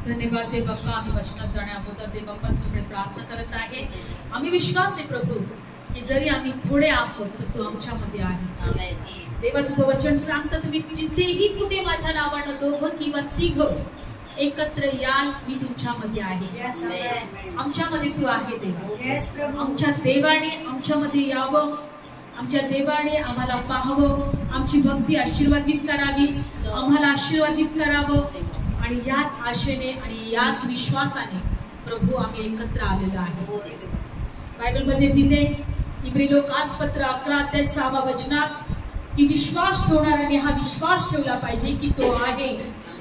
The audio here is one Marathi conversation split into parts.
धन्यवाद दे बाप्पा. आम्ही वचनात जाण्या अगोदर दे बाप्पा तुझ्याकडे प्रार्थना करत आहे. आम्ही विश्वास आहे प्रभू की जरी आम्ही थोडे आहोत तर तू आमच्यामध्ये आहे. देवा तुझं वचन सांगतं तुम्ही जिथेही कुठे माझ्या नावानं दोघं किंवा तिघं एकत्र याल मी तुमच्यामध्ये आहे. आमच्यामध्ये तू आहे देवा. आमच्या देवाने आमच्यामध्ये यावं, आमच्या देवाने आम्हाला पाहावं, आमची भक्ती आशीर्वादित करावी, आम्हाला आशीर्वादित करावं. आणि याच आशेने आणि याच विश्वासाने प्रभू आम्ही एकत्र आलेलो आहे. बायबलमध्ये दिले इब्री लोकासपत्र 11:6 वचनात की विश्वास ठेवणाऱ्याने हा विश्वास ठेवला पाहिजे की तो आहे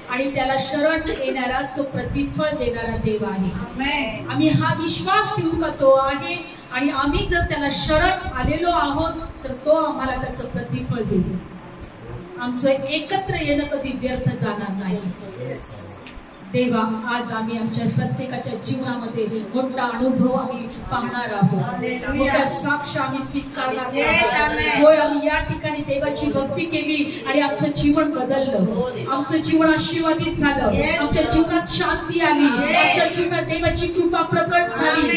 आणि त्याला शरण येणाराच तो प्रतिफळ देणारा देव आहे. आम्ही हा विश्वास ठेवू का तो आहे आणि आम्ही जर त्याला शरण आलेलो आहोत तर तो आम्हाला त्याचं प्रतिफळ देईल. आमचं एकत्र येणं कधी व्यर्थ जाणार नाही. देवा आज आम्ही आमच्या प्रत्येकाच्या जीवनामध्ये मोठा अनुभव आम्ही पाहणार आहोत, मोठा साक्ष आम्ही स्वीकारणार आहोत. होय, आम्ही या ठिकाणी देवाची भक्ती केली आणि आमचं जीवन बदललं, आमचं जीवन आशीर्वादित झालं, आमच्या जीवनात शांती आली, आमच्या जीवनात देवाची कृपा प्रकट झाली.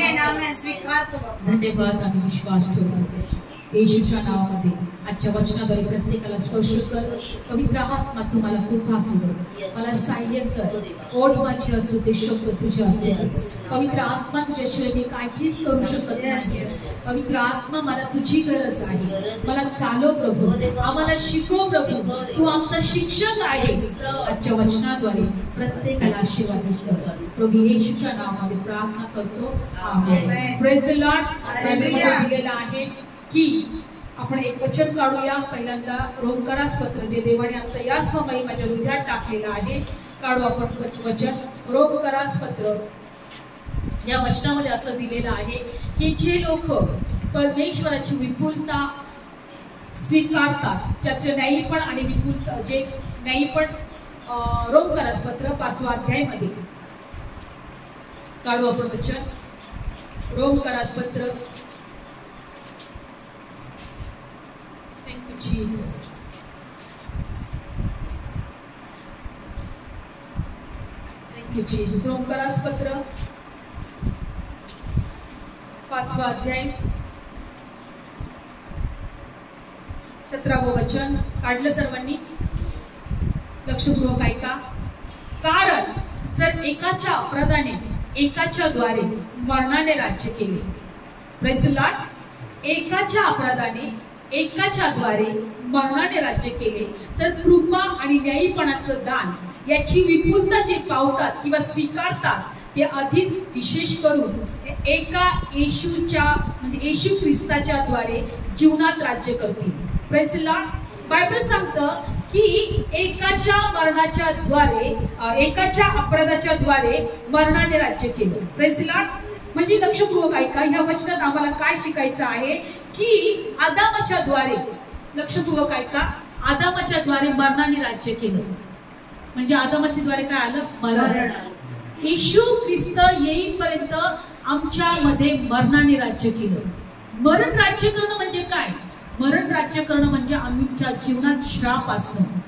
धन्यवाद. आम्ही विश्वास ठेवतो येशूच्या नावामध्ये. आजच्या वचनाद्वारे प्रत्येकाला स्पर्श कर. पवित्र आत्मा तुम्हाला कृपा पूर्ण मला सहाय्य कर. ओढ माझी असू ते शब्द तुझे असेल. पवित्र आत्मा तुझ्याशिवाय मी काहीच करू शकत नाही. पवित्र आत्मा मला तुझी गरज आहे. मला चालव प्रभू, आम्हाला शिकव प्रभू. तू आमचा शिक्षक आहे. आजच्या वचनाद्वारे प्रत्येकाला आशीर्वादित कर. प्रभू येशूच्या नावामध्ये प्रार्थना करतो. आमेन. Praise the Lord. बायबलमध्ये दिलेलं आहे की आपण एक वचन काढूया. पहिल्यांदा रोमकरास-पत्र जे देवाने आता या समयी माझ्या हृदयात टाकलेलं आहे. काढू आपण वचन. रोमकरास-पत्र या वचनामध्ये असं दिलेलं आहे की जे लोक परमेश्वराची विपुलता स्वीकारतात, ज्याचे न्यायीपण आणि विपुलता जे न्यायीपण. रोमकरास-पत्र 5वा अध्यायामध्ये काढू आपण वचन. रोमकरास-पत्र Jesus. Thank you, Jesus. रोमकरास-पत्र 5वा अध्याय 17वं वचन काढलं सर्वांनी? लक्षपूर्वक ऐका. कारण जर एकाच्या अपराधाने एकाच्या द्वारे मरणाने राज्य केले. Praise the Lord. एकाच्या अपराधाने एकाच्या द्वारे मरणाने राज्य केले तर कृपा आणि न्यायीपणाचं दान याची विपुलता जे पावतात किंवा स्वीकारतात ते अधिक विशेष करून एका येशूच्या म्हणजे येशू ख्रिस्ताच्या द्वारे जीवनात राज्य करतील. Praise the Lord. बायबल सांगतं की एकाच्या मरणाच्या द्वारे एकाच्या अपराधाच्या द्वारे मरणाने राज्य केलं. Praise the Lord. म्हणजे लक्षपूर्वक ऐका. ह्या वचनात आम्हाला काय शिकायचं आहे की आदामाच्या द्वारे, लक्षपूर्वक ऐका, आदामाच्या द्वारे मरणाने राज्य केलं. म्हणजे आदामाच्या द्वारे काय आलं? मरण. येशू ख्रिस्त येईपर्यंत आमच्यामध्ये मरणाने राज्य केलं. मरण राज्य करणं म्हणजे काय? मरण राज्य करणं म्हणजे आमच्या जीवनात श्राप असणं,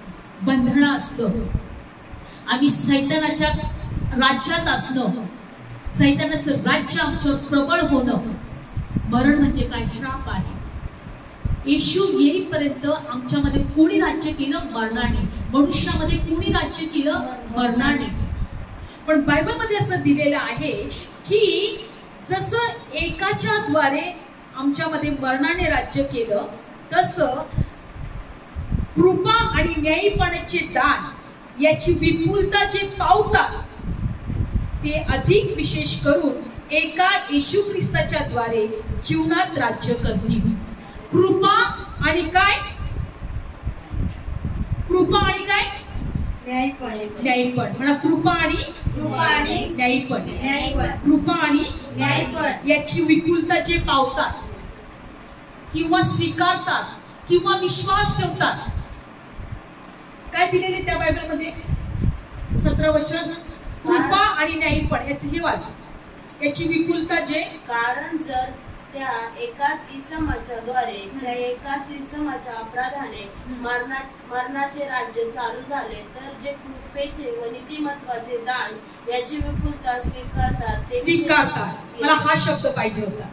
बंधनं असणं, आम्ही सैतानाच्या राज्यात असणं, सैतानाचं राज्य आमच्यावर प्रबळ होणं. मरण म्हणजे काय? श्राप आहे. येशू येईपर्यंत आमच्यामध्ये कोणी राज्य केलं? मरणाने. मनुष्यामध्ये कोणी राज्य केलं? मरणाने. पण बायबलमध्ये असं दिलेलं आहे की जसं एकाच्या द्वारे आमच्यामध्ये मरणाने राज्य केलं तसं कृपा आणि न्यायीपणाचे दान याची विपुलता जे पावतात ते अधिक विशेष करून एका येशू ख्रिस्ताच्या द्वारे जीवनात राज्य करतील. कृपा आणि काय? कृपा आणि काय? न्यायीपण. म्हणा कृपा आणि न्यायीपण. कृपा आणि न्यायीपण याची विपुलता जे पावतात किंवा स्वीकारतात किंवा विश्वास ठेवतात. काय दिलेले त्या बायबलमध्ये? 17 वचन. कृपा आणि न्यायीपण याचे हे वाच. याची विपुलता जे. कारण जर त्या एकाच इसमाच्या द्वारे त्या एकाच इसमाच्या अपराधाने मरणाचे राज्य चालू झाले तर जे कृपा कृपेचे व नीतिमत्वाचे दान याची विपुलता स्वीकारतात. मला हा शब्द पाहिजे होता,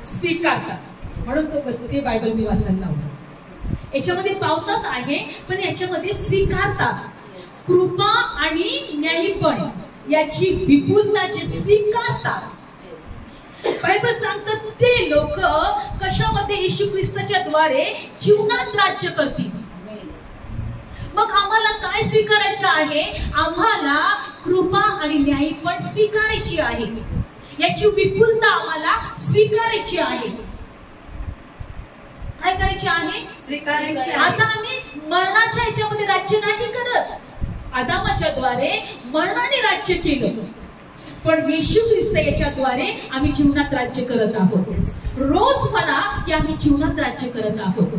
स्वीकारतात. म्हणून ते बायबल मी वाचायला लावलं. याच्यामध्ये पावतात आहे, पण याच्यामध्ये स्वीकारतात. कृपा आणि न्यायीपण याची विपुलता जे स्वीकारतात. बायबल सांगतात ते लोक कशामध्ये येशू ख्रिस्ताच्या द्वारे जीवनात राज्य करतील. मग आम्हाला काय स्वीकारायचं आहे? आम्हाला कृपा आणि न्यायीपण स्वीकारायची आहे. याची विपुलता आम्हाला स्वीकारायची आहे. काय करायची आहे? स्वीकारायची. आता आम्ही मरणाच्या ह्याच्यामध्ये राज्य नाही करत. आदामाच्या द्वारे मरणाने राज्य केलं, पण येशू ख्रिस्त याच्याद्वारे आम्ही जीवनात राज्य करत आहोत. रोज म्हणा की आम्ही जीवनात राज्य करत आहोत.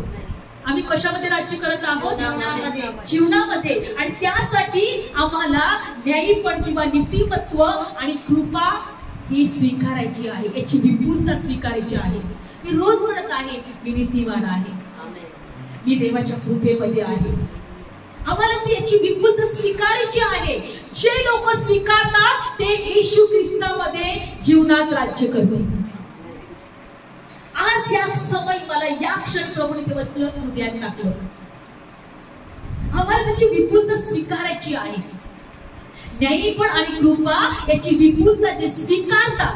आम्ही कशामध्ये राज्य करत आहोत? जीवनामध्ये. आणि त्यासाठी आम्हाला न्यायीपण किंवा नीतिमत्व आणि कृपा ही स्वीकारायची आहे. याची विपुलता स्वीकारायची आहे. मी रोज म्हणत आहे मी नीतिवान आहे, मी देवाच्या कृपेमध्ये आहे. आम्हाला ती याची विपुलता स्वीकारायची आहे. जे लोक स्वीकारतात ते येशू ख्रिस्तामध्ये जीवनात राज्य करतील. आज या समय मला या क्षणी प्रभूने ते हृदयात टाकलं. आम्हाला त्याची विपुलता स्वीकारायची आहे. न्यायीपण आणि कृपा याची विपुलता जे स्वीकारतात,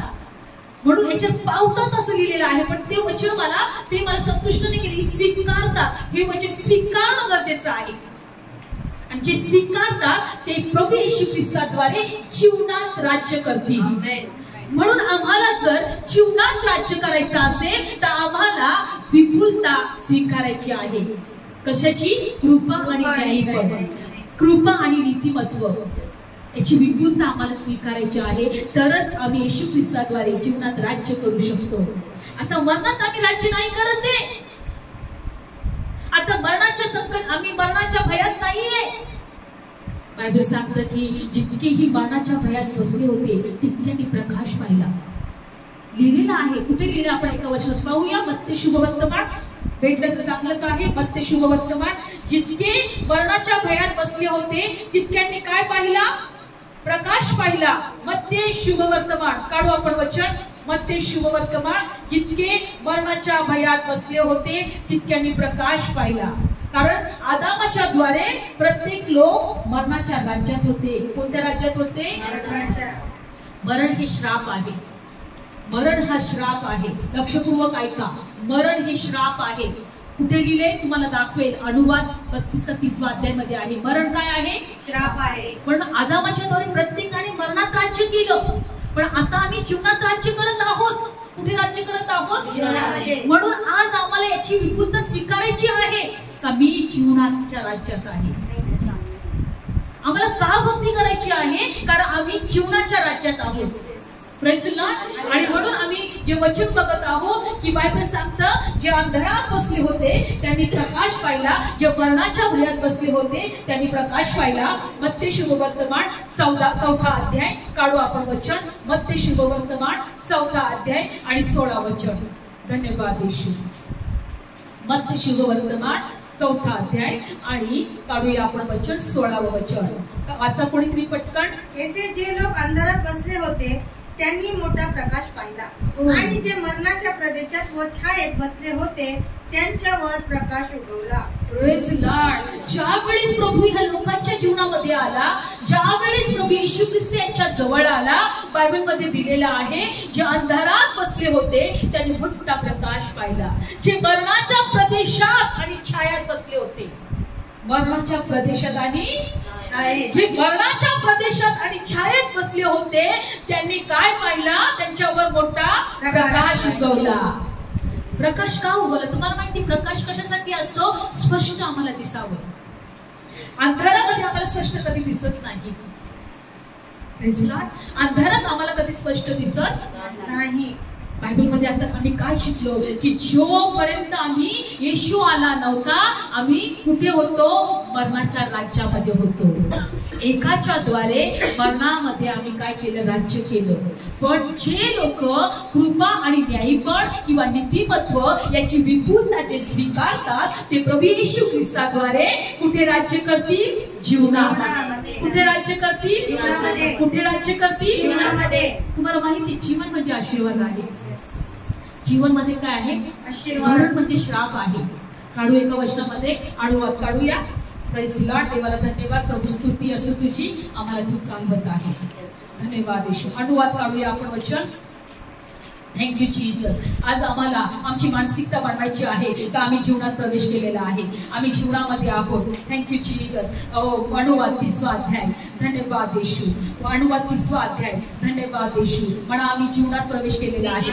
म्हणून याच्यात पावतात असं लिहिलेलं आहे. पण ते वचन मला संतुष्ट नाही केली. स्वीकारतात हे वचन स्वीकारणं गरजेचं आहे. आणि जे स्वीकारतात ते प्रभू येशू ख्रिस्ताद्वारे जीवनात राज्य करतील. म्हणून आम्हाला जर जीवनात राज्य करायचं असेल तर आम्हाला विपुलता स्वीकारायची आहे. कशाची? कृपा आणि न्यायीपण, कृपा आणि नीतिमत्व याची विपुलता आम्हाला स्वीकारायची आहे. तरच आम्ही येशू ख्रिस्ताद्वारे जीवनात राज्य करू शकतो. आता मरणात आम्ही राज्य नाही करत आहे. आता मरणाच्या संकट, आम्ही मरणाच्या भयात नाहीये. बायबल सांगतं की जितकेही मरणाच्या भयात बसले होते तितक्यांनी प्रकाश पाहिला. लिहिलेलं आहे. कुठे लिहिलं? आपण एका वचनात पाहूया. मत्ते शुभवर्तमान भेटलं तर चांगलंच आहे. मत्ते शुभवर्तमान. जितके मरणाच्या भयात बसले होते तितक्यांनी काय पाहिला? प्रकाश पाहिला. मत्ते शुभवर्तमान काढू आपण वचन. मत्ते शुभवर्तमान. जितके मरणाच्या भयात बसले होते तितक्यांनी प्रकाश पाहिला. कारण आदामाच्या द्वारे प्रत्येक लोक मरणाच्या राज्यात होते. कोणत्या राज्यात होते? मरण हे श्राप आहे. मरण हा श्राप आहे. लक्षपूर्वक ऐका. मरण हे श्राप आहे. कुठे लिहिले? तुम्हाला दाखवेल. अनुवाद 32-30 अध्यायामध्ये आहे. मरण काय आहे? श्राप आहे. पण आदामाच्या द्वारे प्रत्येकाने मरणात राज्य केलं. पण आता आम्ही जीवनात राज्य करत आहोत. कुठे राज्य करत आहोत? म्हणून आज आम्हाला याची विपुलता स्वीकारायची आहे का मी जीवनाच्या राज्यात आहे. आम्हाला का भक्ती करायची आहे? कारण आम्ही जीवनाच्या राज्यात आहोत. Praise the Lord. आणि म्हणून आम्ही जे वचन बघत आहोत की बायबल सांगतं जे अंधारात बसले होते त्यांनी प्रकाश पाहिला. जे मरणाच्या भयात बसले होते त्यांनी प्रकाश पाहिला. मत्ते शुभवर्तमान 4 अध्याय काढू आपण वचन. मत्ते शुभवर्तमान 4 अध्याय आणि 16 वचन. धन्यवाद येशू. मत्ते शुभवर्तमान 4 अध्याय आणि काढूया आपण वचन 16 वचन. वाचा कोणीतरी पटकन. येथे जे लोक अंधारात बसले होते त्यांनी मोठा प्रकाश पाहिला. आणि जे मरणाच्या प्रदेशात व छायेत बसले होते त्यांच्यावर प्रकाश उगवला. Praise Lord. ज्यावेळेस प्रभू ह्या लोकांच्या जीवनामध्ये आला, ज्यावेळेस प्रभू येशू ख्रिस्त यांच्या जवळ आला, बायबल मध्ये दिलेला आहे जे अंधारात बसले होते त्यांनी मोठा प्रकाश पाहिला. जे मरणाच्या प्रदेशात आणि छायात बसले होते, मरणाच्या प्रदेशात आणि जे मरणाच्या प्रदेशात आणि छायेत बसले होते त्यांनी काय पाहिला? त्यांच्यावर मोठा प्रकाश उगवला. प्रकाश का उगवला? तुम्हाला माहिती प्रकाश कशासाठी असतो? स्पष्ट आम्हाला दिसावं. अंधारामध्ये आम्हाला स्पष्ट कधी दिसत नाही. अंधारात आम्हाला कधी स्पष्ट दिसत नाही. बायबल मध्ये आता आम्ही काय शिकलो की जोपर्यंत आम्ही येशू आला नव्हता आम्ही कुठे होतो? मरणाच्या राज्यामध्ये होतो. एकाच्या द्वारे मरणामध्ये आम्ही काय केलं? राज्य केलं. पण जे लोक कृपा आणि न्यायीपण किंवा नीतिमत्व याची विपुलता जे स्वीकारतात ते प्रभू येशू ख्रिस्ताद्वारे कुठे राज्य करतील? जीवनामध्ये. कुठे राज्य करतील? जीवनामध्ये. कुठे राज्य करतील? जीवनामध्ये. तुम्हाला माहिती जीवन म्हणजे आशीर्वाद आहे. जीवन मध्ये काय आहे? आशीर्वाद. मरण म्हणजे श्राप आहे. काढू एका वचनामध्ये अनुवाद काढूया. Praise the Lord. देवाला धन्यवाद. प्रभू स्तुती असो तुझी, आम्हाला तू चालवत आहे. धन्यवाद येशू. अनुवाद काढूया आपण वचन. Thank you Jesus. आज आम्हाला आमची मानसिकता बनवायची आहे का आम्ही जीवनात प्रवेश केलेला आहे, आम्ही जीवनामध्ये आहोत. Thank you Jesus. अनुवाद 30वा अध्याय. धन्यवाद येशू. अनुवाद 30वा अध्याय. धन्यवाद येशू. म्हणा आम्ही जीवनात प्रवेश केलेला आहे.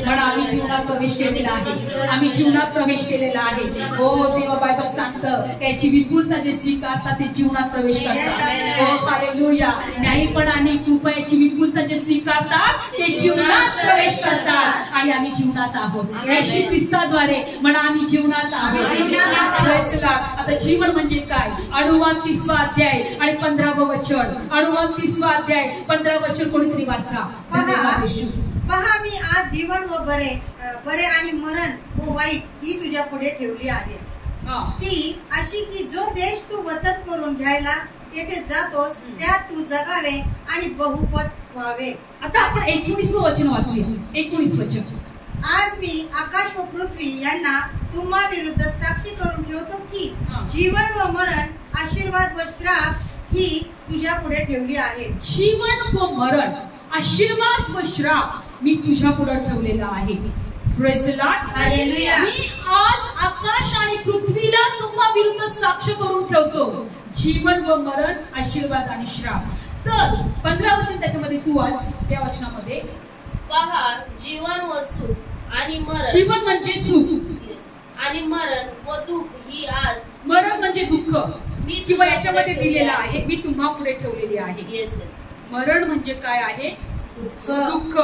म्हणा आम्ही जीवनात प्रवेश केलेला आहे. आम्ही जीवनात प्रवेश केलेला आहे. ओ देवा बायबल सांगतं त्याची विपुलता जे स्वीकारतात ते जीवनात प्रवेश करतात. ओ हालेलुया. न्यायपणा आणि कृपा याची विपुलता जे स्वीकारतात ते जीवनात प्रवेश करतात. आणि आम्ही जीवनात आहोत येशू ख्रिस्ताद्वारे. म्हणा आम्ही जीवनात आहोत. Praise the Lord. आता जीवन म्हणजे काय? अनुवाद 30वा अध्याय आणि 15वं वचन. अनुवाद 30वा अध्याय 15वं वचन कोणीतरी वाचा. धन्यवाद येशू. पहा मी आज जीवन व बरे आणि मरण व वाईट ही तुझ्या पुढे ठेवली आहे. ती अशी की जो देश तू वतन करून घ्यायला येथे जातोस त्यात तू जगावे आणि बहुपद व्हावे. आता आपण 19वं वचन वाचूया. 19 वचन. आज मी आकाश व पृथ्वी यांना तुम्हा विरुद्ध साक्षी करून ठेवतो की जीवन व मरण, आशीर्वाद व श्राप ही तुझ्या पुढे ठेवली आहे. जीवन व मरण, आशीर्वाद व श्राप मी तुझ्या पुढे ठेवलेला आहे. Praise the Lord. हालेलुया. मी आज आकाश आणि पृथ्वीला तुम्हा विरुद्ध साक्ष करून ठेवतो. जीवन व मरण, आशीर्वाद आणि श्राप. तर 15 वचन त्याच्यामध्ये तू वाच. त्या वचनामध्ये पहा जीवन व सुख आणि मरण. जीवन म्हणजे सुख आणि मरण व दुःख ही आज. मरण म्हणजे दुःख मी किंवा याच्यामध्ये दिलेला आहे मी तुम्हा पुढे ठेवलेली आहे. येस. मरण म्हणजे काय आहे? दुःख.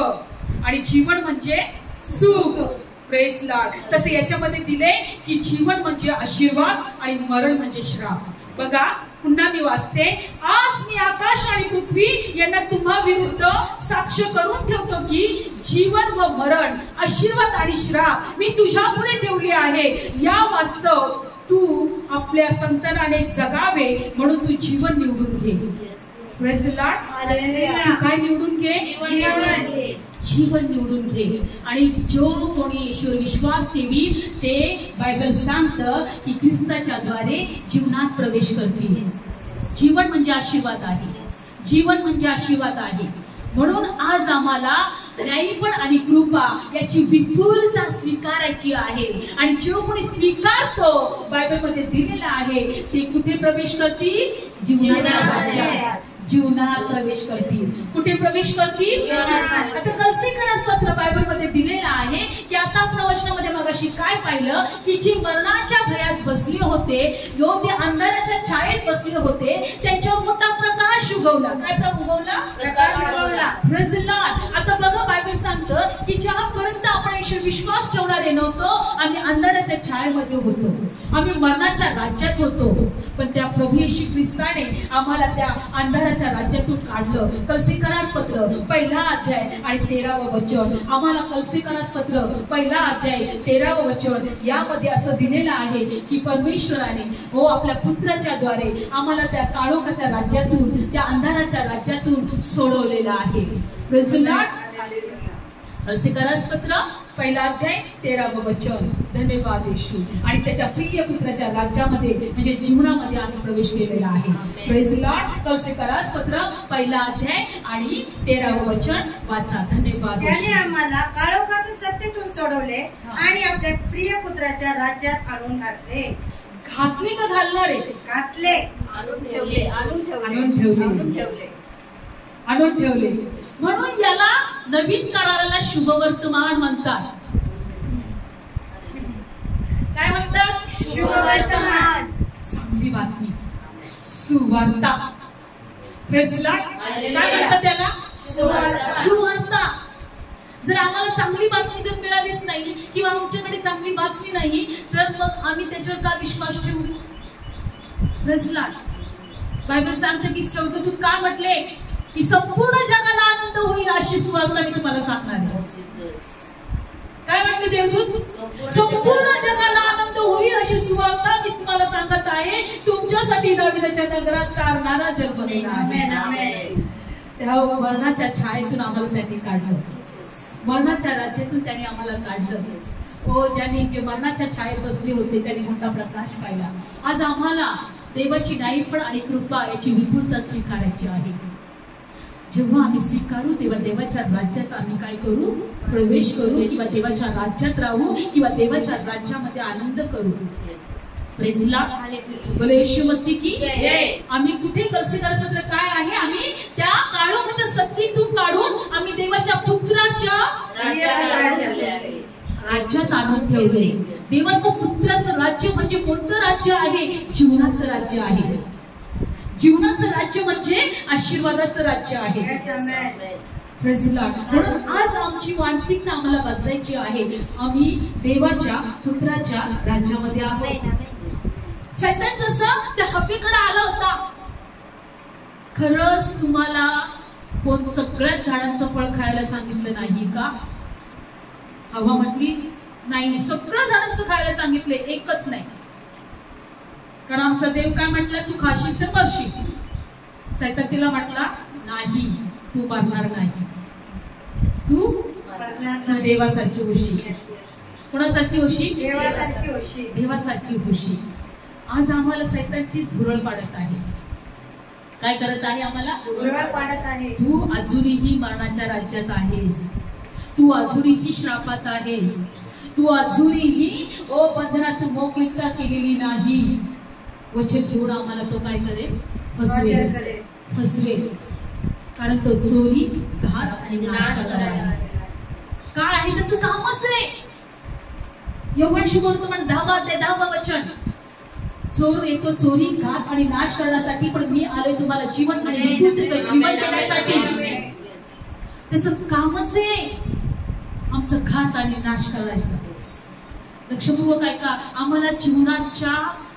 आणि जीवन म्हणजे सुख. Praise Lord. तसे याच्यामध्ये दिले की जीवन म्हणजे आशीर्वाद आणि मरण म्हणजे श्राप. बघा पुन्हा मी वाचते. आज मी आकाश आणि पृथ्वी यांना तुम्हा विरुद्ध साक्ष करून ठेवतो की जीवन व मरण, आशीर्वाद आणि श्राप मी तुझ्या पुढे ठेवली आहे. या वास्तव तू आपल्या संतानाने जगावे म्हणून तू जीवन निवडून घे. Praise the Lord. तू काय निवडून घे? जीवन निवडून घे. आणि जो कोणी ईश्वर विश्वास ठेवी ते बायबल सांगतं की ख्रिस्ताच्या द्वारे जीवनात प्रवेश करतील. जीवन म्हणजे आशीर्वाद आहे. जीवन म्हणजे आशीर्वाद आहे. म्हणून आज आम्हाला न्यायपण आणि कृपा याची विपुलता स्वीकारायची आहे. आणि जो कोणी स्वीकारतो बायबलमध्ये दिलेला आहे ते कुठे प्रवेश करतील? जीवनाच्या राज्यात. जीवनात प्रवेश करतील. कुठे प्रवेश करतील? आता कलसीकरास पत्र बायबल मध्ये दिलेलं आहे की आता आपण वचनामध्ये मगाशी काय पाहिलं की जे मरणाच्या भयात बसले होते, योग्य अंधाराच्या छायेत बसले होते, त्यांच्यावर मोठा प्रकाश उगवला. काय उगवला? प्रकाश उगवला. Praise the Lord. आता बघा बायबल सांगतं की ज्यापर्यंत आपण ईश्वर विश्वास ठेवणारे नव्हतो आम्ही अंधाराच्या छायेमध्ये होतो, आम्ही मरणाच्या राज्यात होतो. पण त्या प्रभू येशू ख्रिस्ताने आम्हाला त्या अंधाराच्या राज्यातून काढलं. कलसीकरास पत्र 1 अध्याय आणि 13वं वचन. आम्हाला कलसीकरास पत्र 1 अध्याय 13वं वचन यामध्ये असं दिलेलं आहे की परमेश्वराने आपल्या पुत्राच्या द्वारे आम्हाला त्या काळोखाच्या राज्यातून, त्या अंधाराच्या राज्यातून सोडवलेलं आहे. Praise the Lord. कलसीकरास पत्र 1 अध्याय 13वं वचन. धन्यवाद येशू. आणि त्याच्या प्रिय पुत्राच्या राज्यामध्ये म्हणजे जीवनामध्ये आम्ही प्रवेश केलेला आहे. Praise the Lord. कलसीकरास पत्र 1 अध्याय आणि 13वं वचन वाचा. धन्यवाद. त्याने आम्हाला काळोखाच्या सत्तेतून सोडवले आणि आपल्या प्रिय पुत्राच्या राज्यात आणून घातले. घातले का घालणार आहे? घातले. आणून ठेवले. आणून ठेवले. म्हणून याला नवीन कराराला शुभवर्तमान म्हणतात. काय म्हणतात? शुभवर्तमान. चांगली बातमी, सुवार्ता. Praise the Lord. काय म्हणतात त्याला? सुवार्ता. जर आम्हाला चांगली बातमी जर मिळालीच नाही किंवा आमच्याकडे चांगली बातमी नाही तर मग आम्ही त्याच्यावर का विश्वास ठेवू? Praise the Lord. बायबल सांगते की स्वर्गदूत का म्हटले की संपूर्ण जगाला आनंद होईल अशी सुवार्ता मी तुम्हाला सांगणार आहे. काय म्हटलं देवदूत? संपूर्ण जगाला आनंद होईल अशी सुवार्ता मी तुम्हाला सांगत आहे. तुमच्यासाठी दाविदाच्या नगरात तारणारा जन्मलेला आहे. त्या मरणाच्या छायेतून आम्हाला त्यांनी काढलं, मरणाच्या राज्यातून त्यांनी आम्हाला काढलं. हो, ज्यांनी जे मरणाच्या छायेत बसले होते त्यांनी मोठा प्रकाश पाहिला. आज आम्हाला देवाची न्यायपण आणि कृपा याची विपुलता स्वीकारायची आहे. जेव्हा आम्ही स्वीकारू तेव्हा देवाच्या राज्यात आम्ही काय करू? प्रवेश करू, किंवा देवाच्या राज्यात राहू, किंवा देवाच्या राज्यामध्ये आनंद करू. Praise Lord. बोले येशू मसीह की जय. आम्ही कुठे कलसीकर काय आहे? आम्ही त्या काळोखाच्या सत्तेतून काढून आम्ही देवाच्या पुत्राच्या राज्यात आणून ठेवले. देवाचं पुत्राचं राज्य म्हणजे कोणतं राज्य आहे? जीवनाचं राज्य आहे. जीवनाचं राज्य म्हणजे आशीर्वादाचं राज्य आहे. Praise Lord. म्हणून आज आमची मानसिकता आम्हाला बदलायची आहे. आम्ही देवाच्या पुत्राच्या राज्यामध्ये आहोत. सैतान जसं त्या हवेकडे आला होता, खरंच तुम्हाला कोण सगळ्याच झाडांचं फळ खायला सांगितलं नाही का? हवा म्हटली नाही, सगळं झाडांचं खायला सांगितले, एकच नाही. कारण आमचा देव काय म्हटलं? तू खाशील तर करशील. सैतान तिला म्हटला नाही, तू मरणार नाही, तू देवासारखी होशील. कोणासारखी होशील? देवासारखी होशील. आज आम्हाला सैतान तीच भुरळ पाडत आहे. काय करत आहे? आम्हाला भुरळ पाडत आहे. तू अजूनही मरणाच्या राज्यात आहेस, तू अजूनही श्रापात आहेस, तू अजूनही बंधनातून मोकळीकता केलेली नाहीस. वचन घेऊन आम्हाला तो काय करेल? फसवेल. कारण तो चोरी, घात आणि नाश करणारा काय आहे? त्याचं कामच आहे. यहोवा शिकवतो पण 10 वचन. चोर येतो चोरी, घात आणि नाश करण्यासाठी, पण मी आलोय तुम्हाला जीवन आणि विपुलतेचं जीवन देण्यासाठी. त्याचं कामच आहे आमचं घात आणि नाश करायचं. लक्षपूर्वक ऐका. आम्हाला जीवनाच्या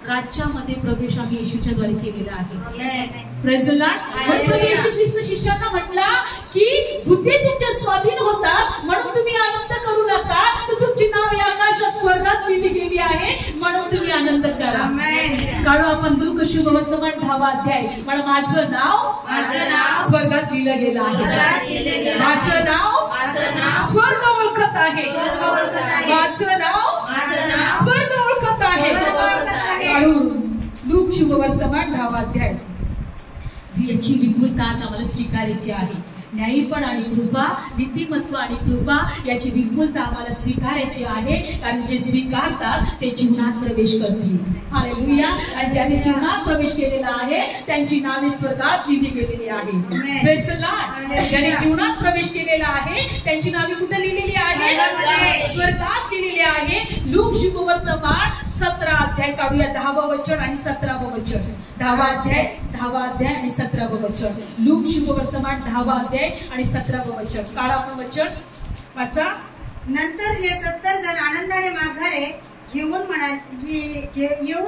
राज्यामध्ये प्रवेश आम्ही येशूच्या द्वारे केलेला आहे. Praise Lord. म्हणून येशू ख्रिस्त शिष्यांना म्हटला की बुद्धी तुमच्या स्वाधीन होतात म्हणून तुम्ही आनंद करू नका, तर तुमची नावे आकाशात स्वर्गात लिहिली गेली आहे म्हणून तुम्ही आनंद करा. काढू आपण लूका शुभवर्तमान 10वा अध्याय. पण माझं नाव स्वर्गात लिहिलं गेलं आहे. माझं नाव स्वर्ग ओळखत आहे. माझं नाव स्वर्ग ओळखत आहे. लूक शुभवर्तमान 10वा अध्याय. याची विपुलता आज आम्हाला स्वीकारायची आहे. न्यायपण आणि कृपा, नीतिमत्व आणि कृपा याची विपुलता आम्हाला स्वीकारायची आहे. कारण जे स्वीकारतात ते जीवनात प्रवेश करतील. हालेलुया. आणि ज्यांनी जीवनात प्रवेश केलेला आहे त्यांची नावे स्वर्गात लिहिली गेलेली आहे. Praise Lord. ज्यांनी जीवनात प्रवेश केलेला आहे त्यांची नावे कुठे लिहिलेली आहे? स्वर्गात लिहिलेली आहे. लूक शुभवर्तमान 17 अध्याय काढूया. 10वं वचन आणि 17वं वचन. 10वा अध्याय आणि 17वं वचन. लूक शुभवर्तमान 10वा अध्याय आणि 17वं वचन. काढा आपण वचन वाचा. नंतर जे 70 जण आनंदाने माघारे येऊन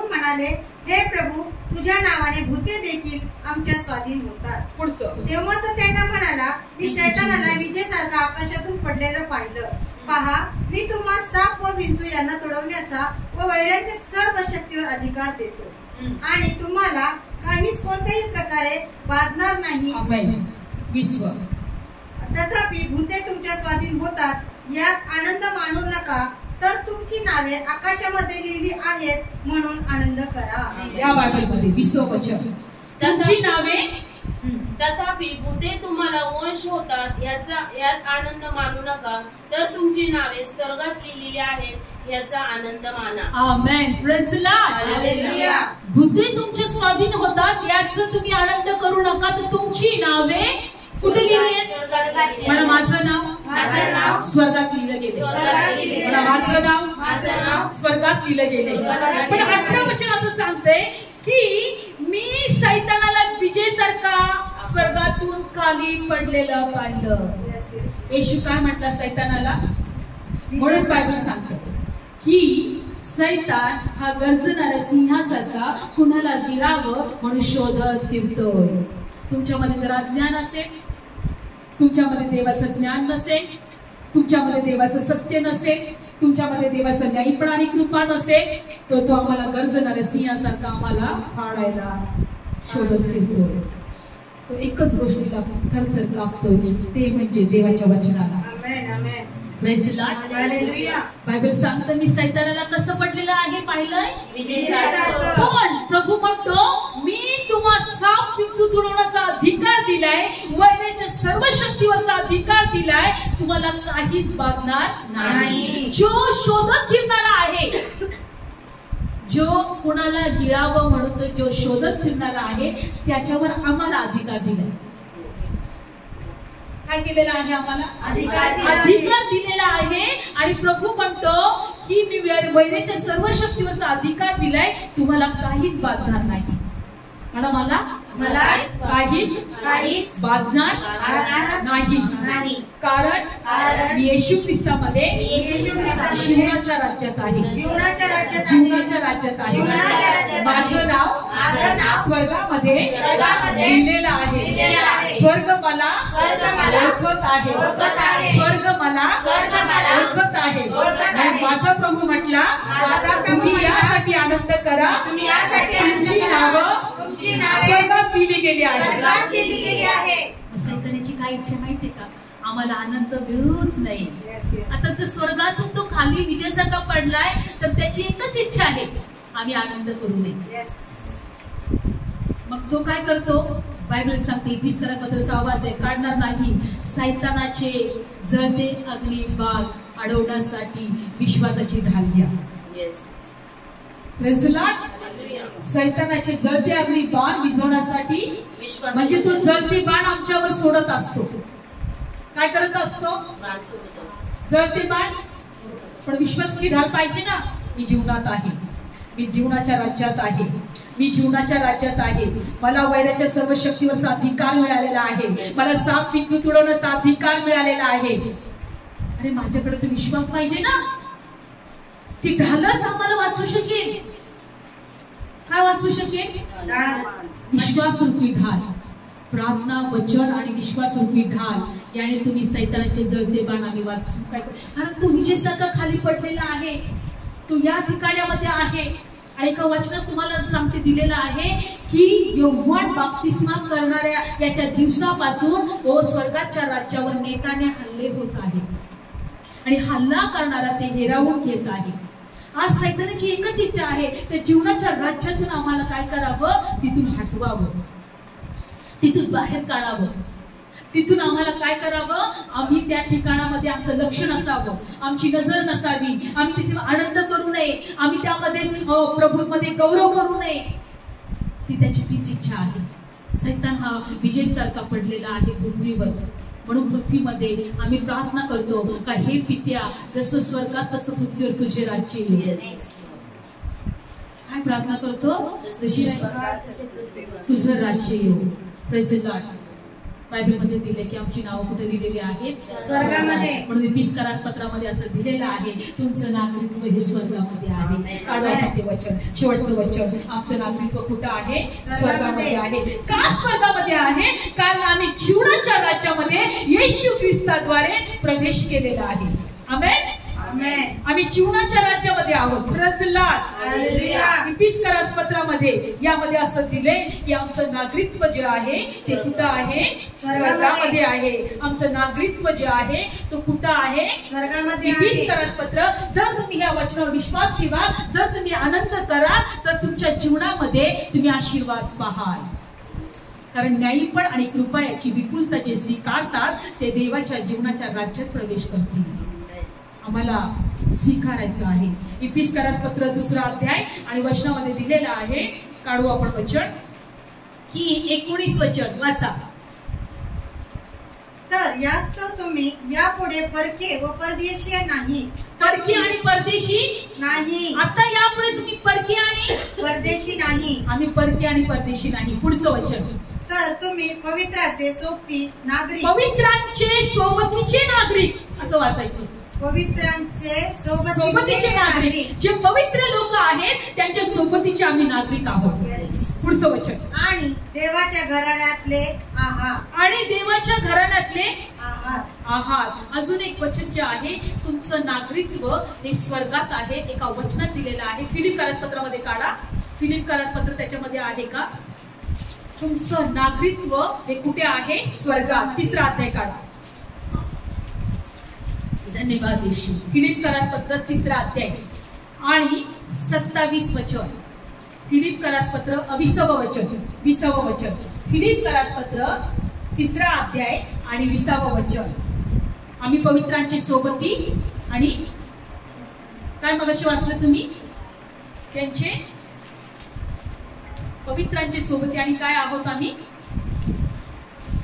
म्हणाले, हे प्रभू, तुझ्या नावाने भूते देखील आमच्या स्वाधीन होतात. पुढचं. तेव्हा तो त्यांना म्हणाला, मी शैतानाला विजेसारखं आकाशातून पडलेलं पाहिलं. पहा, मी तुम्हा साप व विंचू यांना तोडवण्याचा व वैरांच्या सर्व शक्तीवर अधिकार देतो आणि तुम्हाला काहीच कोणत्याही प्रकारे बाधणार नाही. तथापि भूते तुमच्या स्वाधीन होतात, यात आनंद मानू नका, तर तुमची नावे आकाशामध्ये लिहिली आहेत म्हणून आनंद करा. या बायबलमध्ये 20वं वचन. तुमची नावे तथापि भूते तुम्हाला वश होतात, यात आनंद मानू नका, तर तुमची नावे स्वर्गात लिहिलेली आहेत याचा आनंद माना. आमेन. Praise Lord. हालेलुया. भूते तुमच्या स्वाधीन होतात याचा तुम्ही आनंद करू नका, तर तुमची नावे कुठे लिहिली आहेत? म्हणा माझं नाव स्वर्गात लिहिलं गेले. म्हणा माझं नाव स्वर्गात लिहिलं गेले. पण 18 वचन असं सांगते की मी सैतानाला विजेसारखा स्वर्गातून खाली पडलेलं पाहिलं. येशू काय म्हटला सैतानाला? म्हणून बायबल सांगते की सैतान हा गर्जणाऱ्या सिंहासारखा कुणाला गिळावं म्हणून शोधत फिरतोय. तुमच्यामध्ये जर अज्ञान असेल, तुमच्यामध्ये देवाचं ज्ञान नसेल, तुमच्यामध्ये देवाचं सत्य नसेल, तुमच्यामध्ये देवाचं न्यायपण आणि कृपा नसेल, तर तो आम्हाला गरजणाऱ्या सिंहासारखा आम्हाला फाडायला शोधत फिरतो. तो एकच गोष्टीला थरथर कापतोय, ते म्हणजे देवाच्या वचनाला. Praise the Lord. Hallelujah. Bible सांगतं मी सैतानाला कसं पडलेलं आहे पाहिलंय, पण प्रभू म्हणतो मी तुम्हाला साप पिंजू तुडवण्याचा अधिकार दिलाय, वैराच्या सर्व शक्तीवरचा अधिकार दिलाय, तुम्हाला काहीच बाधणार नाही. जो शोधत फिरणारा आहे, जो कुणाला गिळावं म्हणून तर जो शोधत फिरणारा आहे, त्याच्यावर आम्हाला अधिकार दिलाय. काय केलेला आहे आम्हाला, अधिकार दिलेला आहे. आणि प्रभू म्हणतो की मी वैराच्या सर्व शक्तीवरचा अधिकार दिलाय, तुम्हाला काहीच बाधणार नाही. आणि मला काहीच बाधणार नाही, कारण मी येशू ख्रिस्तामध्ये जीवनाच्या राज्यात आहे. जीवनाच्या राज्यात आहे. माझं नाव स्वर्गामध्ये लिहिलेलं आहे. स्वर्ग मला ओळखत आहे. स्वर्ग मला ओळखत आहे. आणि माझा प्रभू म्हटला तुम्ही यासाठी आनंद करा, तुमची नावं स्वर्गात लिहिली गेली आहे. सैतानाची काय इच्छा माहितीये का, आम्हाला आनंद मिळूच नाही. आता जर स्वर्गातून तो खाली विजयासारखा पडलाय, तर त्याची एकच इच्छा आहे, आम्ही आनंद करू नये. मग तो काय करतो, बायबल सांगते 20 पत्र 6 अध्याय, काढणार नाही सैतानाचे जळते अग्नी बाण अडवण्यासाठी विश्वासाची ढाल घ्या. Praise the Lord. सैतानाचे जळते अग्नी बाण विझवण्यासाठी, म्हणजे तो जळते बाण आमच्यावर सोडत असतो. काय करत असतो, जळते बाण. पण विश्वासाची ढाल पाहिजे ना. मी जीवनात आहे, मी जीवनाच्या राज्यात आहे, मी जीवनाच्या राज्यात आहे. मला वैराच्या सर्व शक्तीवरचा अधिकार मिळालेला आहे. मला साप पिंजू तुडवण्याचा अधिकार मिळालेला आहे. अरे माझ्याकडे तो विश्वास पाहिजे ना. ती ढालच आम्हाला वाचू शकेल. काय वाचू शकेल, विश्वास रूपी ढाल. प्रार्थना, वचन आणि विश्वास रूपी ढाल याने तुम्ही सैतानाचे जळते बाण आम्ही वाचू. काय, कारण तो विजयसारखा खाली पडलेला आहे, तो या ठिकाणामध्ये आहे. आणि एका वचनात तुम्हाला सांगते दिलेलं आहे की यौवन बाप्तिस्मा करणाऱ्या याच्या दिवसापासून तो स्वर्गाच्या राज्यावर नेटाने हल्ले होत आहे आणि हल्ला करणारा ते हिरावून घेत आहे. आज सैतानाची एकच इच्छा आहे, त्या जीवनाच्या राज्यातून आम्हाला काय करावं, तिथून हटवावं, तिथून बाहेर काढावं. तिथून आम्हाला काय करावं, आम्ही त्या ठिकाणामध्ये आमचं लक्ष नसावं, आमची नजर नसावी, आम्ही तिथे आनंद करू नये, आम्ही त्यामध्ये प्रभूमध्ये गौरव करू नये. ती त्याची तीच इच्छा आहे. सैतान हा विजयसारखा पडलेला आहे पृथ्वीवर. म्हणून पृथ्वीमध्ये आम्ही प्रार्थना करतो का हे पित्या, जसं स्वर्गात तसं पृथ्वीवर तुझे राज्य येईल. काय प्रार्थना करतो, जशी तुझं राज्य येऊ. Praise the Lord. बायबलमध्ये दिले की आमची नावं कुठे दिलेली आहेत, स्वर्गामध्ये. म्हणून 20 पत्रामध्ये असं दिलेलं आहे, तुमचं नागरिकत्व हे स्वर्गामध्ये आहे. काढवा ते वचन, शेवटचं वचन. आमचं नागरिकत्व कुठं आहे, स्वर्गामध्ये आहे. का स्वर्गामध्ये आहे, कारण आम्ही जीवनाच्या राज्यामध्ये येशू ख्रिस्ताद्वारे प्रवेश केलेला आहे. आमेन. आम्ही जीवनाच्या राज्यामध्ये आहोत. Praise the Lord. 20 पत्रामध्ये यामध्ये असं दिले की आमचं नागरिकत्व जे आहे ते कुठं आहे, स्वर्गामध्ये आहे. आमचं नागरिकत्व जे आहे तो कुठं आहे, स्वर्गामध्ये. 20 पत्र. जर तुम्ही या वचनावर विश्वास ठेवा, जर तुम्ही आनंद करा, तर तुमच्या जीवनामध्ये तुम्ही आशीर्वाद पाहाल. कारण न्यायपण आणि कृपा याची विपुलता जे स्वीकारतात ते देवाच्या जीवनाच्या राज्यात प्रवेश करतील. आम्हाला स्वीकारायचं आहे. 20 पत्र 2 अध्याय आणि वचनामध्ये दिलेला आहे. काढू आपण वचन की 19 वचन वाचा. तर यास्तव तुम्ही यापुढे परके व परदेशी नाही. परकी आणि परदेशी नाही. आता यापुढे तुम्ही परकी आणि परदेशी नाही. आम्ही परकी आणि परदेशी नाही. पुढचं वचन. तर तुम्ही पवित्राचे सोबती नागरिक. पवित्रांचे सोबतीचे नागरिक असं वाचायचं. पवित्रांचे सोबतीचे नागरिक. जे पवित्र लोक आहेत त्यांच्या सोबतीचे आम्ही नागरिक आहोत. पुढचं वचन. आणि देवाच्या घराण्यातले आहात. आणि देवाच्या घराण्यातले आहात. आहात. अजून एक वचन जे आहे, तुमचं नागरिकत्व हे स्वर्गात आहे. एका वचनात दिलेलं आहे. फिलिप करारपत्रामध्ये काढा. फिलिप करारपत्र त्याच्यामध्ये आहे का? तुमचं नागरिकत्व हे कुठे आहे? स्वर्गात. 3रा अध्याय काढा. धन्यवाद येशू. फिलिप करारपत्र 3रा अध्याय आणि 27 वचन. फिलिप करारपत्र 20व वचन. 20व वचन. फिलिप करारपत्र 3रा अध्याय आणि 20व वचन. आम्ही पवित्रांचे सोबती आणि काय मगाशी वाचलं तुम्ही? त्यांचे पवित्रांचे सोबती आणि काय आहोत आम्ही?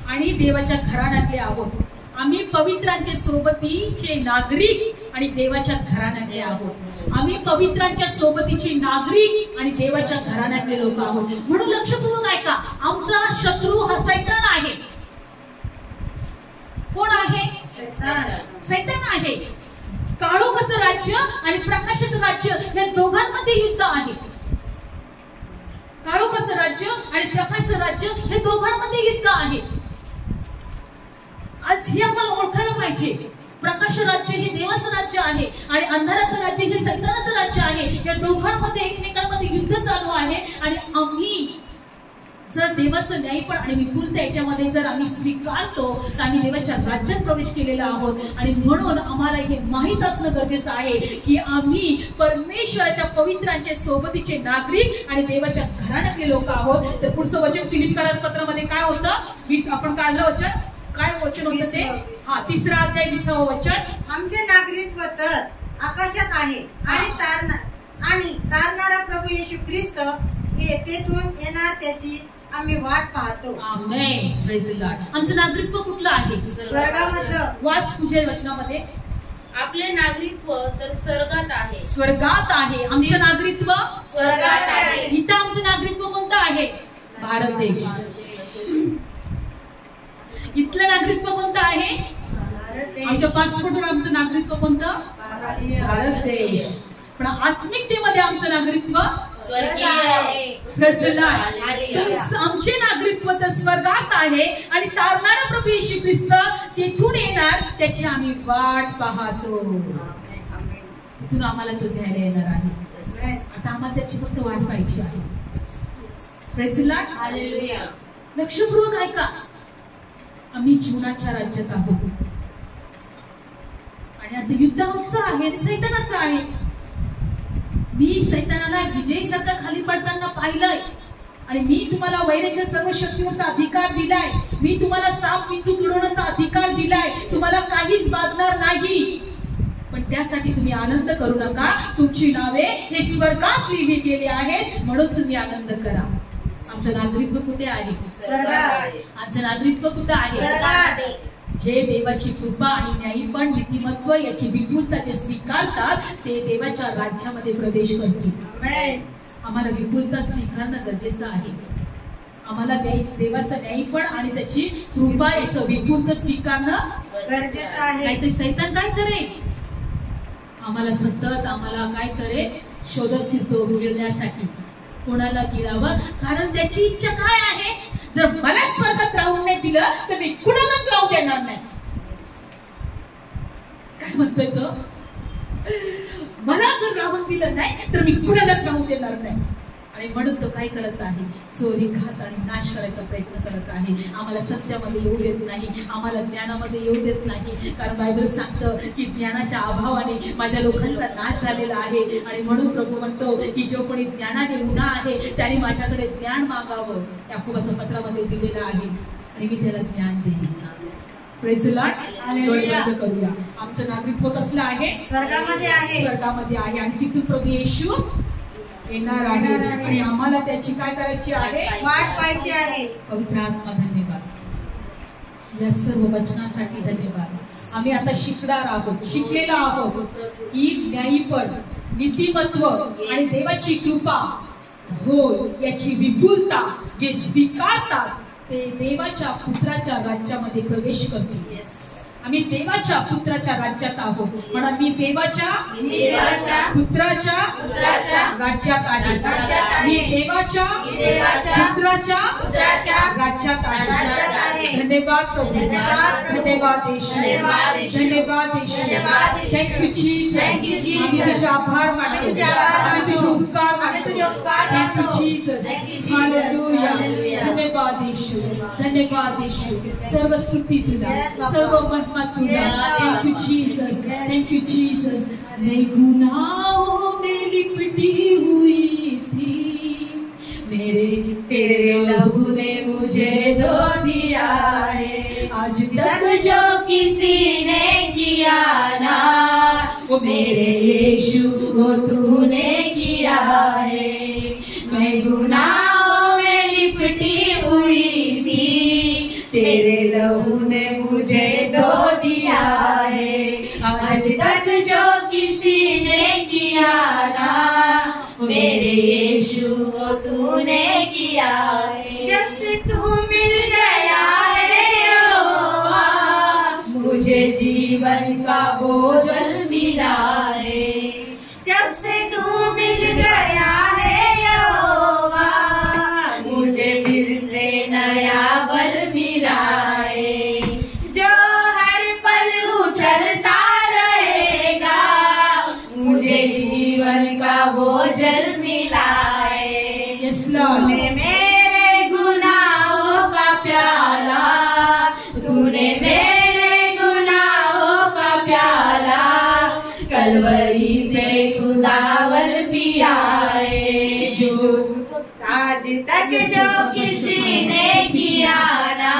आणि देवाच्या घराण्यातले आहोत. आम्ही पवित्रांचे सोबतीचे नागरिक आणि देवाच्या घराण्यातले आहोत. आम्ही पवित्रांच्या सोबतीचे नागरिक आणि देवाच्या घराण्यातले लोक आहोत. म्हणून लक्षपूर्वक ऐका, आमचा शत्रू हा सैतान आहे. कोण आहे? सैतान आहे. काळोखाचं राज्य आणि प्रकाशाचं राज्य या दोघांमध्ये युद्ध आहे. काळोखाचं राज्य आणि प्रकाशाचं राज्य हे दोघांमध्ये युद्ध आहे. आज हे आम्हाला ओळखायला पाहिजे. प्रकाश राज्य हे देवाचं राज्य आहे आणि अंधाराचं राज्य हे सैतानाचं राज्य आहे. या दोघांमध्ये एकमेकांमध्ये युद्ध चालू आहे. आणि आम्ही जर देवाचं न्यायपण आणि विपुलता याच्यामध्ये जर आम्ही स्वीकारतो तर आम्ही देवाच्या राज्यात प्रवेश केलेला आहोत. आणि म्हणून आम्हाला हे माहीत असणं गरजेचं आहे की आम्ही परमेश्वराच्या पवित्रांच्या सोबतीचे नागरिक आणि देवाच्या घराण्यातले लोक आहोत. तर पुढचं वचन फिलिप करारपत्रामध्ये काय होतं? 20 आपण काढलं वचन. काय वचन होतं ते? 3रा अध्याय 20व वचन. आमचे नागरिकत्व तर आकाशात आहे आणि तारणारा प्रभू येशू ख्रिस्त हे तेथून येणार त्याची आम्ही वाट पाहतो. आमेन. Praise the Lord. आमचं नागरिकत्व कुठलं आहे? स्वर्गामधलं. वाच तुझ्या वचनामध्ये. आपले नागरिकत्व तर स्वर्गात आहे. स्वर्गात आहे. आमचं नागरिकत्व स्वर्गात आहे. इथं आमचं नागरिकत्व कोणतं आहे? भारत देश. इथलं नागरिकत्व कोणतं आहे? आमच्या पासपोर्टवर आमचं नागरिकत्व कोणतं? भारत देश. पण आत्मिकतेमध्ये आमचं नागरिकत्व स्वर्गीय आहे. आमचे नागरिकत्व तर स्वर्गात आहे आणि तारणारा प्रभू येशू ख्रिस्त तेथून येणार त्याची आम्ही वाट पाहतो. तिथून आम्हाला तो घ्यायला येणार आहे. आता आम्हाला त्याची फक्त वाट पाहायची आहे. Praise the Lord. हालेलुया. लक्षपूर्वक ऐका, आम्ही जीवनाच्या राज्यात आहोत आणि आता युद्ध आमचं आहे आणि सैतानाचं आहे. मी सैतानाला विजयीसारखा खाली पडताना पाहिलंय आणि मी तुम्हाला वैराच्या सर्व शक्तीवरचा अधिकार दिलाय. मी तुम्हाला साप विंचू तुडवण्याचा अधिकार दिलाय. तुम्हाला काहीच बाधणार नाही. पण त्यासाठी तुम्ही आनंद करू नका. तुमची नावे हे स्वर्गात लिहिली गेली आहेत म्हणून तुम्ही आनंद करा. आमचं नागरिकत्व कुठे आहे? आमचं नागरिकत्व कुठे आहे? जे देवाची कृपा आणि न्यायपण नीतिमत्व याची विपुलता जे स्वीकारतात ते देवाच्या राज्यामध्ये प्रवेश करतील. आम्हाला विपुलता स्वीकारणं गरजेचं आहे. आम्हाला देवाचं न्यायपण आणि त्याची कृपा याचं विपुलता स्वीकारणं गरजेचं आहे. नाहीतर सैतान काय करेल? आम्हाला सतत आम्हाला काय करेल? शोधत फिरतो गिळण्यासाठी. कोणाला गिळावं? कारण त्याची इच्छा काय आहे? जर मला स्वर्गात राहून नाही दिलं तर मी कुणालाच राहू देणार नाही. काय म्हणतोय तो? मला जर राहून दिलं नाही तर मी कुणालाच राहू देणार नाही. आणि म्हणून तो काय करत आहे? चोरी, घात आणि नाश करायचा प्रयत्न करत आहे. आम्हाला सत्यामध्ये येऊ देत नाही. आम्हाला ज्ञानामध्ये येऊ देत नाही. कारण बायबल सांगतं की ज्ञानाच्या अभावाने माझ्या लोकांचा नाश झालेला आहे. आणि म्हणून प्रभू म्हणतो की जो कोणी ज्ञानाने उन्हा आहे त्याने माझ्याकडे ज्ञान मागावं. याकोबाच्या पत्रामध्ये दिलेलं आहे आणि मी त्याला ज्ञान देईन. Praise the Lord. डोळे बंद करूया. आमचं नागरिकत्व कसलं आहे? स्वर्गामध्ये आहे. स्वर्गामध्ये आहे आणि तिथून प्रभू येशू येणार आहे आणि आम्हाला त्याची काय करायची आहे? वाट पाहायची आहे. पवित्र आत्मा धन्यवाद. या सर्व वचनासाठी धन्यवाद. आम्ही आता शिकणार आहोत, शिकलेलो आहोत की न्यायपण, नीतिमत्व आणि देवाची कृपा हो याची विपुलता जे स्वीकारतात ते देवाच्या पुत्राच्या राज्यामध्ये प्रवेश करतील. आम्ही देवाच्या पुत्राच्या राज्यात आहोत. म्हणा मी देवाच्या पुत्राच्या राज्यात आहे. मी देवाच्या पुत्राच्या राज्यात आहे. धन्यवाद प्रभू, धन्यवाद येशू, धन्यवाद येशू. Thank you Jesus. आम्ही तुझे आभार मानतो, आम्ही तुझे उपकार मानतो. Thank you Jesus. हालेलुया. धन्यवाद येशू, धन्यवाद येशू. सर्व स्तुती तुला, सर्व महिमा तुला. Thank you Jesus, thank you Jesus. नई गुनाहों में लिपटी हुई थी, मेरे तेरे लहू ने मुझे धो दिया है. आज तक जो किसी ने किया ना, वो मेरे यीशु वो तूने किया है. मैं गुनाहों में लिपटी हुई थी, तेरे लहू ने मुझे धो दिया है. आज तक जो किसी ने किया ना, मेरे यीशु वो तूने किया है. जब से तू मिल गया है यहोवा, मुझे जीवन का भोजन मिला है. जब से तू मिल गया है यहोवा, मुझे फिर से नया बल मिला है. जो हर पल उछलता रहेगा, मुझे जीवन का भोजन मिला है. तूने मेरे गुनाहों का प्याला, तूने मेरे गुनाहों का प्याला कलवरी पे खुदावन पिया है. जो आज तक जो किसी ने किया ना,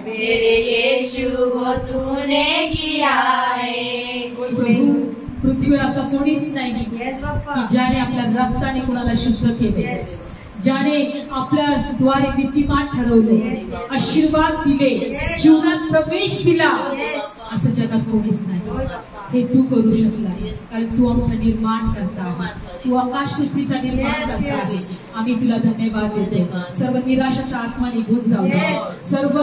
मेरे यीशु वो तूने किया है. पृथ्वीवर असं कोणीच नाही की ज्याने आपल्या रक्ताने कुणाला शुद्ध केले, ज्याने आपल्या द्वारे विद्यमान ठरवले, आशीर्वाद दिले, जीवनात प्रवेश दिला. असं जगात कोणीच नाही. हे तू करू शकला, कारण तू आमचा निर्माण करता आहे. तू आकाश पृथ्वीचा निर्माण करता आहे. आम्ही तुला धन्यवाद देतो. सर्व निराशाचा आत्मा निघून जाऊ दे. सर्व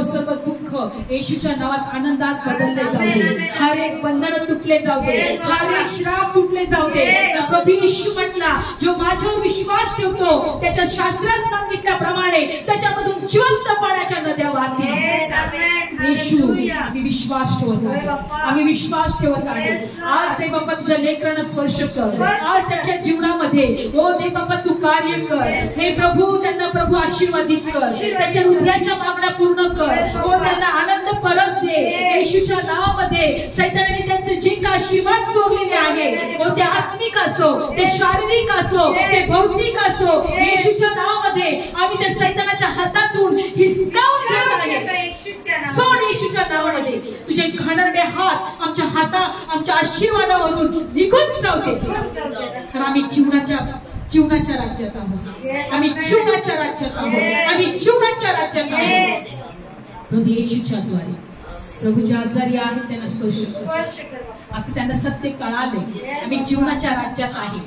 दुःख येशूच्या नावात आनंदात बदलले जाऊ दे. हर एक बंधन तुटले जाऊ दे. हर एक श्राप तुटले जाऊ दे. प्रभू येशू म्हटला, जो माझ्यावर विश्वास ठेवतो त्याच्या शास्त्रात सांगितल्याप्रमाणे त्याच्यामधून जिवंत पाण्याच्या नद्या वाहतील. येशू, आम्ही विश्वास ठेवत आहे, आम्ही विश्वास ठेवत आहे. आज देव बाप्पा तुझ्या लेकरांना स्पर्श कर. आज त्याच्या जीवनामध्ये ओ देव बाप्पा तू कार्य कर. हे प्रभू, त्यांना प्रभू आशीर्वादित कर. त्याच्या हृदयाच्या मागण्या पूर्ण कर. ओ त्यांना आनंद परत दे. येशूच्या नावामध्ये सैतानाने त्यांचे जे काही आशीर्वाद चोरलेले आहे, ओ ते आत्मिक असो, ते शारीरिक असो, ते भौतिक असो, येशूच्या नावामध्ये आम्ही त्या सैतानाच्या हातातून हिसकावून घेत आहे. सोड येशूच्या नावामध्ये. तुझे घाणेरडे हात आमच्या आशीर्वादावरून निघून जाऊ दे. कारण आम्ही जीवनाच्या राज्यात आहोत. आम्ही जीवनाच्या राज्यात आहोत. आम्ही जीवनाच्या राज्यात आहोत. प्रभू येशूच्या द्वारे प्रभूच्या आजारी आहेत त्यांना स्पर्श कर. आता त्यांना सत्य कळाले. आम्ही जीवनाच्या राज्यात आहे.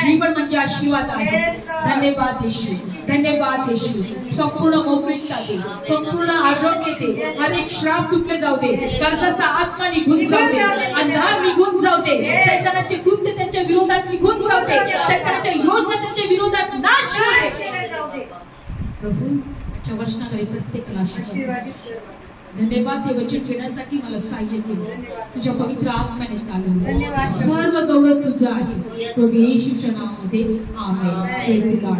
जीवन म्हणजे आशीर्वाद आहे. धन्यवाद येशू, धन्यवाद येशू. संपूर्ण मोकळीकता दे, संपूर्ण आरोग्य दे. हर एक श्राप तुटले जाऊ दे. कर्जाचा आत्मा निघून जाऊ दे. अंधार निघून जाऊ दे. सैतानाचे कृत्य त्यांच्या विरोधात निघून जाऊ दे. सैतानाच्या योजना त्यांच्या विरोधात नाश जाऊ दे. प्रभू आजच्या वचनाकडे प्रत्येकाला आशीर्वाद. धन्यवाद ते वचन घेण्यासाठी मला सहाय्य केलं. तुझ्या पवित्र आत्म्याने चालवलं. सर्व गौरव तुझं आहे. प्रभू येशूच्या नावामध्ये आमेन. Praise the Lord.